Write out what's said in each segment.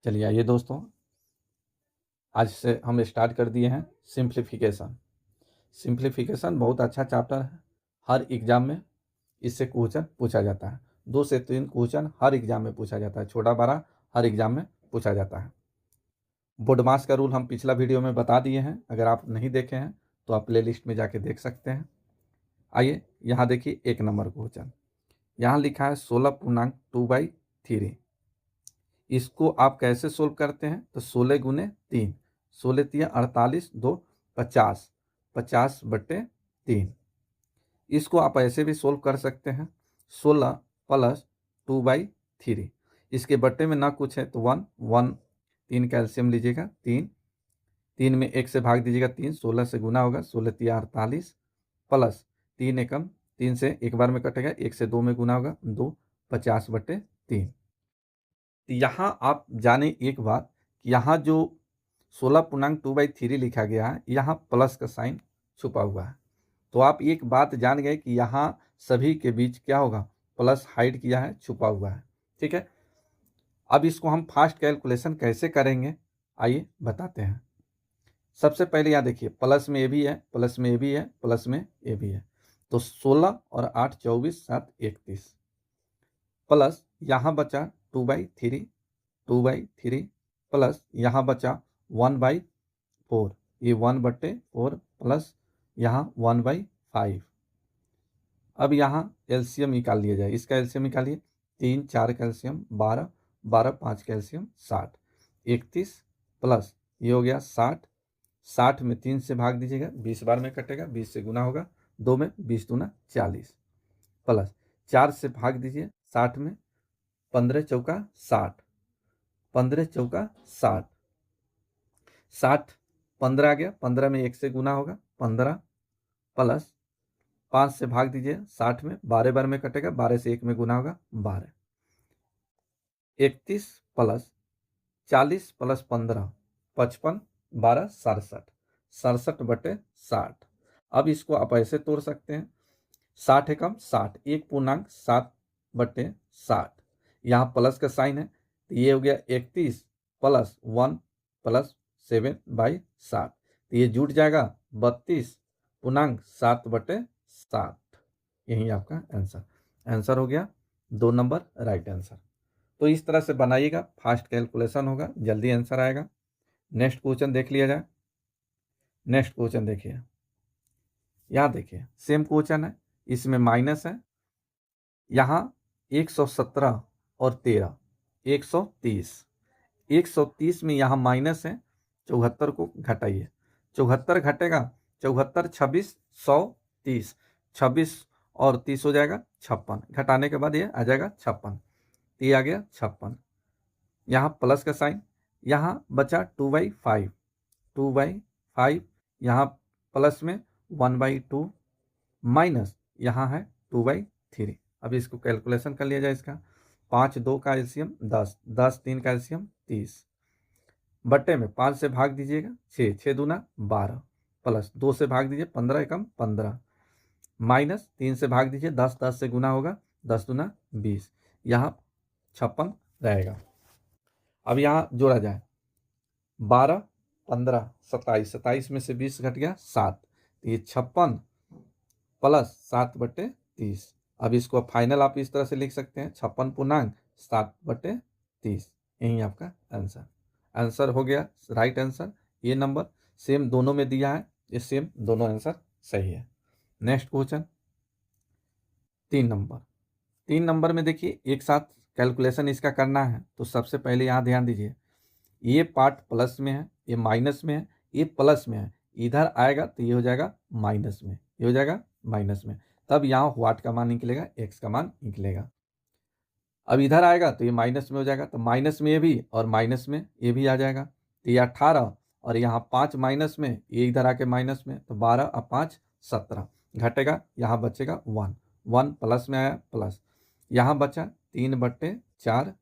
चलिए आइए दोस्तों, आज से हम स्टार्ट कर दिए हैं सिंप्लीफिकेशन। सिंप्लीफिकेशन बहुत अच्छा चैप्टर है। हर एग्जाम में इससे क्वेश्चन पूछा जाता है। 2 से 3 क्वेश्चन हर एग्जाम में पूछा जाता है, छोटा बड़ा हर एग्जाम में पूछा जाता है। बोडमास का रूल हम पिछला वीडियो में बता दिए हैं, अगर आप नहीं देखे हैं तो आप प्ले लिस्ट में जाके देख सकते हैं। आइए यहाँ देखिए 1 नंबर क्वेश्चन, यहाँ लिखा है 16.2/3। इसको आप कैसे सोल्व करते हैं? तो 16 गुने 3, 16 तिया 48, 2 50, 50/3। इसको आप ऐसे भी सोल्व कर सकते हैं, 16 + 2/3। इसके बट्टे में ना कुछ है तो 1 1, 3 कैल्शियम लीजिएगा, 3 में 1 से भाग दीजिएगा, 3 16 से गुना होगा, 16 तिया 48 प्लस 3 एकम 3 से एक बार में कटेगा, 1 से 2 में गुना होगा, 2 50/3। यहाँ आप जाने एक बात कि यहाँ जो 16.2/3 लिखा गया है, यहाँ प्लस का साइन छुपा हुआ है। तो आप एक बात जान गए कि यहाँ सभी के बीच क्या होगा, प्लस हाइड किया है, छुपा हुआ है। ठीक है, अब इसको हम फास्ट कैलकुलेशन कैसे करेंगे आइए बताते हैं। सबसे पहले यहाँ देखिए, प्लस में ए भी है, प्लस में ए भी है, प्लस में ए भी है, तो 16 और 8 24, 7 31 प्लस यहाँ बचा 2/3, 2/3 प्लस यहाँ बचा 1/4, ये 1/4 प्लस यहाँ 1/5। अब यहाँ एलसीएम निकाल लिया जाए, इसका एलसीएम निकालिए, 3 4 कैल्शियम 12, 12 5 कैल्शियम 60, 31 प्लस ये हो गया 60, 60 में 3 से भाग दीजिएगा, 20 बार में कटेगा, 20 से गुना होगा, 2 में 20 दूना 40 प्लस 4 से भाग दीजिए 60 में, 15 चौका 60, 15 चौका 60, 60 15 आ गया, 15 में 1 से गुना होगा, 15 प्लस 5 से भाग दीजिए 60 में, 12 बार में कटेगा, 12 से 1 में गुना होगा, 12, 31 प्लस 40 प्लस 15 55, 12 67, 67/60। अब इसको आप ऐसे तोड़ सकते हैं, 60 एकम 60, 1.7/60, यहाँ प्लस का साइन है, तो ये हो गया 31 प्लस 1 प्लस 7/60, तो ये जुट जाएगा 32.7/60। यही आपका आंसर हो गया 2 नंबर राइट आंसर। तो इस तरह से बनाइएगा, फास्ट कैलकुलेशन होगा, जल्दी आंसर आएगा। नेक्स्ट क्वेश्चन देख लिया जाए। नेक्स्ट क्वेश्चन देखिए, यहाँ देखिए सेम क्वेश्चन है, इसमें माइनस है, यहाँ 117 और 13 130, 130 में यहाँ माइनस है, 74 को घटाइए, 74 घटेगा, 74 26 130, 26 और 30 हो जाएगा 56, घटाने के बाद ये आ जाएगा 56, ये आ गया 56, यहाँ प्लस का साइन, यहाँ बचा 2/5, 2/5 यहाँ प्लस में 1/2 माइनस यहाँ है 2/3। अब इसको कैलकुलेशन कर लिया जाए, इसका 5 2 का एलसीएम 10, 10 3 का एलसीएम 30, बट्टे में 5 से भाग दीजिएगा, 6 6 दूना 12 प्लस 2 से भाग दीजिए, 15 एकम 15 माइनस 3 से भाग दीजिए, 10 10 से गुना होगा, 10 दूना 20, यहाँ 56 रहेगा। अब यहाँ जोड़ा जाए, 12 15 27, 27 में से 20 घट गया 7, तो ये 56 प्लस 7/30। अब इसको फाइनल आप इस तरह से लिख सकते हैं, 56.7/30। यही आपका आंसर हो गया राइट आंसर। ये नंबर सेम दोनों में दिया है, ये सेम दोनों आंसर सही है। नेक्स्ट क्वेश्चन 3 नंबर में देखिए, एक साथ कैलकुलेशन इसका करना है, तो सबसे पहले यहाँ ध्यान दीजिए, ये पार्ट प्लस में है, ये माइनस में है, ये प्लस में है, इधर आएगा तो ये हो जाएगा माइनस में, ये हो जाएगा माइनस में, तब यहाँ व्हाट का मान निकलेगा, एक्स का मान निकलेगा। अब इधर आएगा तो ये माइनस में हो जाएगा, तो माइनस में ये भी और माइनस में ये भी आ जाएगा, तो ये 18 और यहाँ 5 माइनस में, ये इधर आके माइनस में, तो 12 और 5 17, घटेगा, यहाँ बचेगा 1, 1 प्लस में आया प्लस, यहाँ बचा 3/4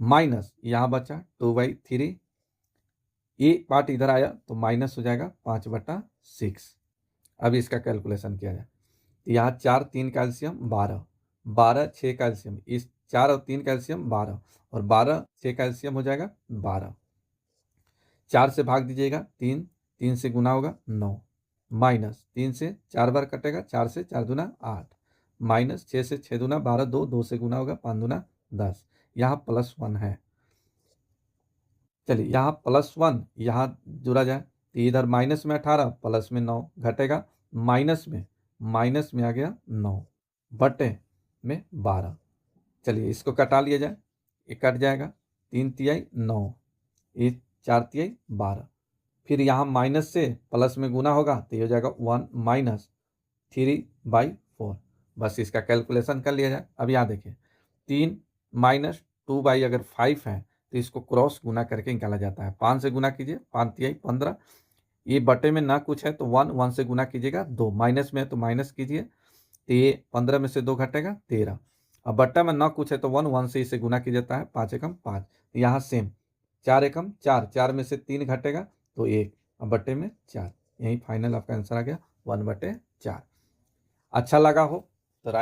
माइनस यहाँ बचा 2/3, ये पार्ट इधर आया तो माइनस हो जाएगा 5/6। अब इसका कैलकुलेशन किया जाए, तो यहाँ 4 3 कैल्शियम 12, 12 6 कैल्शियम, इस 4 और 3 कैल्शियम 12, और 12 6 कैल्शियम हो जाएगा 12। 4 से भाग दीजिएगा 3, 3 से गुना होगा 9, माइनस 3 से 4 बार कटेगा, 4 से 4 दूना 8, माइनस 6 से 6 दूना 12, 2 2 से गुना होगा 5 दूना 10। यहाँ +1 है। चलिए यहाँ +1 यहाँ जुड़ा जाए तो इधर माइनस में 18 प्लस में 9 घटेगा, माइनस में आ गया 9 बटे में 12। चलिए इसको कटा लिया जाए, ये कट जाएगा, 3 तिहाई 9, ये 4 तिहाई 12। फिर यहाँ माइनस से प्लस में गुना होगा तो ये हो जाएगा 1 माइनस 3/4। बस इसका कैलकुलेशन कर लिया जाए। अब यहाँ देखिए 3 माइनस 2 अगर 5 है तो इसको क्रॉस गुना करके निकाला जाता है। 5 से गुना कीजिए, 5 तिहाई 15, ये बटे में ना कुछ है तो 1 से गुना कीजिएगा 2, माइनस में है तो माइनस कीजिए, तो ये 15 में से 2 घटेगा 13। अब बट्टा में ना कुछ है तो 1 से इसे गुना किया जाता है, 5 एकम 5, यहाँ सेम 4 एकम 4, 4 में से 3 घटेगा तो 1, अब बट्टे में 4। यही फाइनल आपका आंसर आ गया 1/4। अच्छा लगा हो तो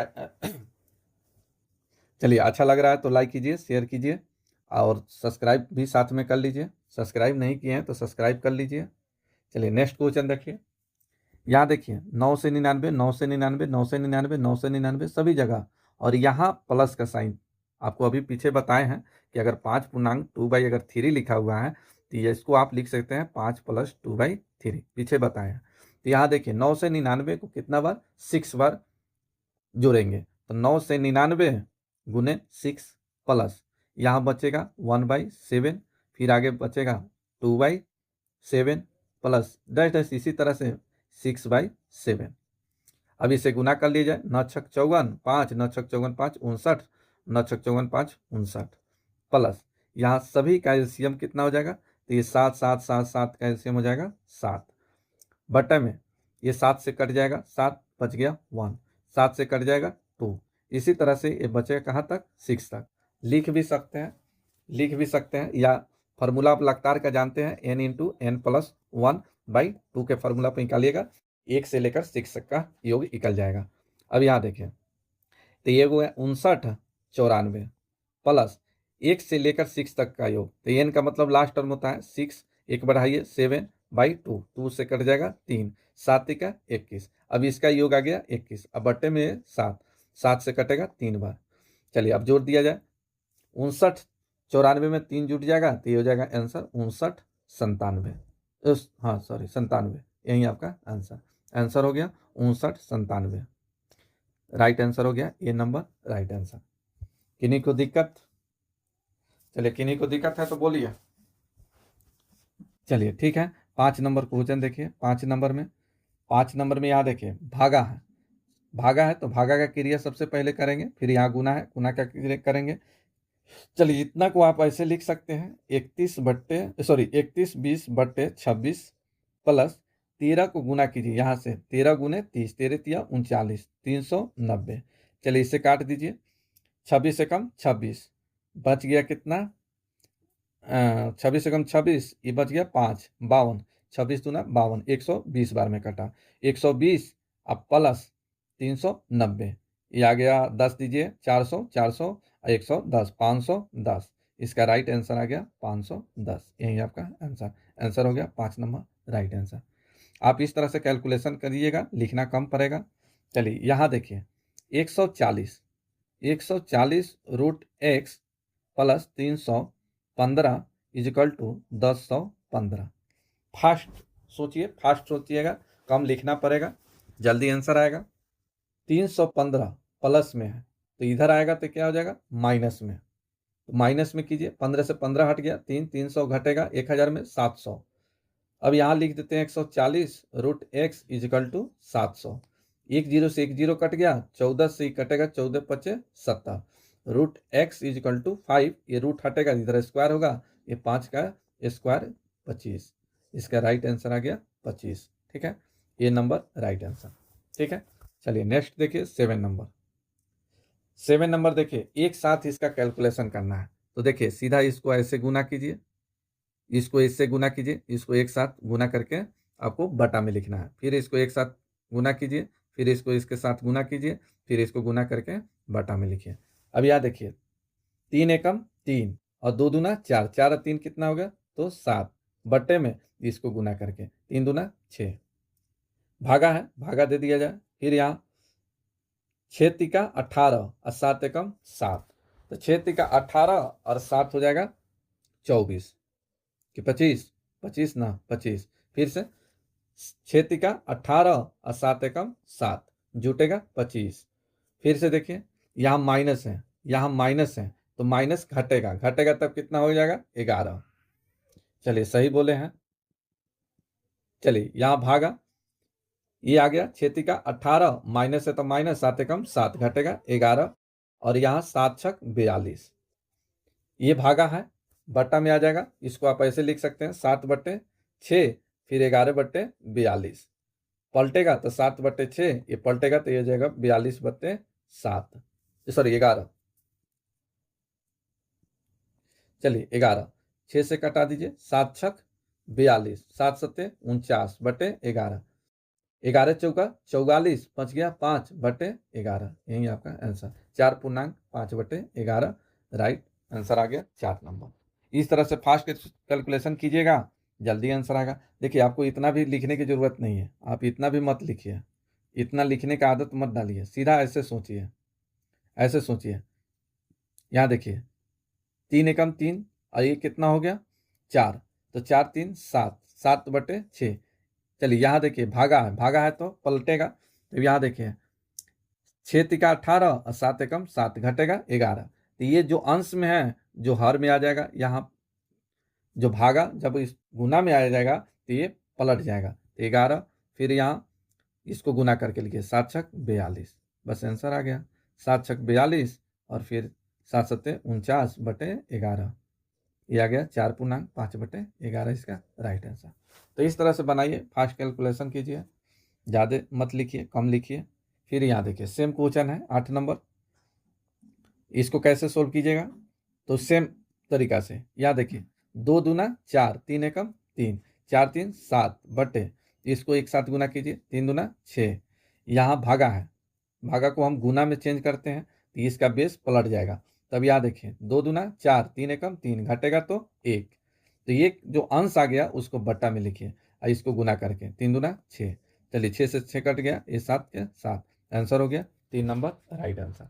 चलिए, अच्छा लग रहा है तो लाइक कीजिए, शेयर कीजिए और सब्सक्राइब भी साथ में कर लीजिए। सब्सक्राइब नहीं किए हैं तो सब्सक्राइब कर लीजिए। चलिए नेक्स्ट क्वेश्चन देखिए। यहाँ देखिए 9 से 99, 9 से 99, 9 से 99, 9 से 99 सभी जगह, और यहाँ प्लस का साइन आपको अभी पीछे बताए हैं कि अगर 5.2 अगर 3 लिखा हुआ है तो ये इसको आप लिख सकते हैं 5 + 2/3, पीछे बताए हैं। तो यहाँ देखिए 9 से 99 को कितना बार, 6 बार जोड़ेंगे, तो 9 से 99 गुने 6 प्लस यहाँ बचेगा 1/7, फिर आगे बचेगा 2/7 प्लस डैश डैश, इसी तरह से 6/7। अब इसे गुना कर लिया जाए, 9 छक 54 5, 9 छक 54 5 59, 9 छक 54 5 59 प्लस यहाँ सभी का एलसीएम कितना हो जाएगा, तो ये 7 7 7 7 का एलसीएम हो जाएगा 7, बटे में ये 7 से कट जाएगा 7, बच गया 1, 7 से कट जाएगा 2, इसी तरह से ये बचेगा कहाँ तक, 6 तक। लिख भी सकते हैं या फार्मूला आप लगातार का जानते हैं, n × n+1/2 के फार्मूला पर निकालिएगा, 1 से लेकर 6 तक का योग निकल जाएगा। अब यहाँ देखिए तो ये वो है 59 94 प्लस 1 से लेकर 6 तक का योग, तो n का मतलब लास्ट टर्म होता है 6, 1 बढ़ाइए 7/2, 2 से कट जाएगा 3, 7 का 21, अब इसका योग आ गया 21, अब बट्टे में 7, 7 से कटेगा 3 बार। चलिए अब जोड़ दिया जाए, 59 94 में 3 जुट जाएगा तो ये हो जाएगा आंसर 59 97, हाँ सॉरी 97, यही आपका आंसर हो गया 59 97, राइट आंसर हो गया ए नंबर राइट आंसर। किन्हीं को दिक्कत, चलिए किन्हीं को दिक्कत है तो बोलिए। चलिए ठीक है, 5 नंबर क्वेश्चन देखिए। 5 नंबर में यहाँ देखिए भागा है तो भागा का क्रिया सबसे पहले करेंगे, फिर यहाँ गुना है, गुना का क्रिया करेंगे। चलिए इतना को आप ऐसे लिख सकते हैं 31 20 बट्टे 26 प्लस 13 को गुना कीजिए, यहाँ से 13 गुने 30, 13 तिया 39, 390। चलिए इसे काट दीजिए, 26 से कम 26, बच गया कितना, 26 से कम 26, ये बच गया 5 52, 26 दूना 52, 120 बार में कटा, 120 अब प्लस 390, ये आ गया 10 दीजिए, 400 400 110, 510, इसका राइट आंसर आ गया 510, यही आपका आंसर हो गया 5 नंबर राइट आंसर। आप इस तरह से कैलकुलेशन करिएगा, लिखना कम पड़ेगा। चलिए यहाँ देखिए 140 √x plus 315 equal to 1015। Fast सोचिएगा, कम लिखना पड़ेगा, जल्दी आंसर आएगा। 315 प्लस में है तो इधर आएगा तो क्या हो जाएगा, माइनस में, तो माइनस में कीजिए, 15 से 15 हट गया, 300 घटेगा 1000 में 700। अब यहाँ लिख देते हैं 140 √x इजिकल टू 700, 10 से 10 कट गया, 14 से ही कटेगा, 14 पचे 70, √x इजिकल टू 5, ये रूट हटेगा, इधर स्क्वायर होगा, ये 5 का स्क्वायर 25, इसका राइट आंसर आ गया 25। ठीक है, ये नंबर राइट आंसर। ठीक है, चलिए नेक्स्ट देखिए 7 नंबर देखिए, एक साथ इसका कैलकुलेशन करना है, तो देखिए सीधा इसको ऐसे गुना कीजिए, इसको इससे गुना कीजिए, इसको एक साथ गुना करके आपको बटा में लिखना है, फिर इसको एक साथ गुना कीजिए, फिर इसको इसके साथ गुना कीजिए, फिर इसको गुना करके बटा में लिखिए। अब यहाँ देखिए 3 एकम 3 और 2 दूना 4, 4 और 3 कितना होगा तो 7 बट्टे में इसको गुना करके 3 दूना 6। भागा है, भागा दे दिया जाए। फिर यहाँ 6 तिका 18 और 7 एकम 7, तो 6 तिका 18 और 7 हो जाएगा 24 कि 25, 25 ना 25। फिर से 6 तिका 18 और 7 एकम 7 जुटेगा 25। फिर से देखिए यहाँ माइनस है, यहाँ माइनस है, तो माइनस घटेगा, घटेगा तब कितना हो जाएगा 11। चलिए सही बोले हैं। चलिए यहाँ भागा, ये आ गया 6 तिका 18 माइनस है तो माइनस, 7 एकम 7 घटेगा 11 और यहाँ 7 छक 42। ये भागा है, बट्टा में आ जाएगा, इसको आप ऐसे लिख सकते हैं 7 बट्टे 6 फिर 11 बट्टे 42। पलटेगा तो 7 बट्टे 6, ये पलटेगा तो ये हो जाएगा 42 बट्टे 7, सॉरी 11। चलिए 11 6 से कटा दीजिए, 7 छक 42, 7 सत्ते 49 बटे 11, 11 चौका 44, बच गया 5 बटे 11। यही आपका आंसर 4 पूर्णांक 5 बटे 11 राइट आंसर आ गया 4 नंबर। इस तरह से फास्ट कैलकुलेशन कीजिएगा, जल्दी आंसर आएगा। देखिए आपको इतना भी लिखने की जरूरत नहीं है, आप इतना भी मत लिखिए, इतना लिखने का आदत मत डालिए, सीधा ऐसे सोचिए, ऐसे सोचिए। यहाँ देखिए 3 एकम 3 और ये कितना हो गया 4, तो 4 3 7, 7 बटे 6। चलिए यहाँ देखिए भागा है, भागा है तो पलटेगा, तो यहाँ देखिए 6 तिका 18 और 7 एकम 7 घटेगा 11, तो ये जो अंश में है जो हर में आ जाएगा, यहाँ जो भागा जब इस गुना में आ जाएगा तो ये पलट जाएगा, तो 11 फिर यहाँ इसको गुना करके लिखिए 7 छक 42, बस आंसर आ गया 7 छक 42 और फिर 7 सत्ते 49 बटे 11, ये आ गया 4 पूर्णांक 5 बटे 11 इसका राइट आंसर। तो इस तरह से बनाइए, फास्ट कैलकुलेशन कीजिए, ज़्यादा मत लिखिए, कम लिखिए। फिर यहाँ देखिए सेम क्वेश्चन है 8 नंबर, इसको कैसे सोल्व कीजिएगा तो सेम तरीका से यहाँ देखिए 2 दूना 4, 3 एकम 3, 4 3 7 बटे, इसको एक साथ गुना कीजिए 3 दूना 6। यहाँ भागा है, भागा को हम गुना में चेंज करते हैं तो इसका बेस पलट जाएगा, तब यहाँ देखिए 2 दूना 4, 3 एकम 3 घटेगा तो 1, तो ये जो अंश आ गया उसको बट्टा में लिखिए और इसको गुना करके 3 दूना 6। चलिए 6 से 6 कट गया, ये 7 के 7 आंसर हो गया 3 नंबर राइट आंसर।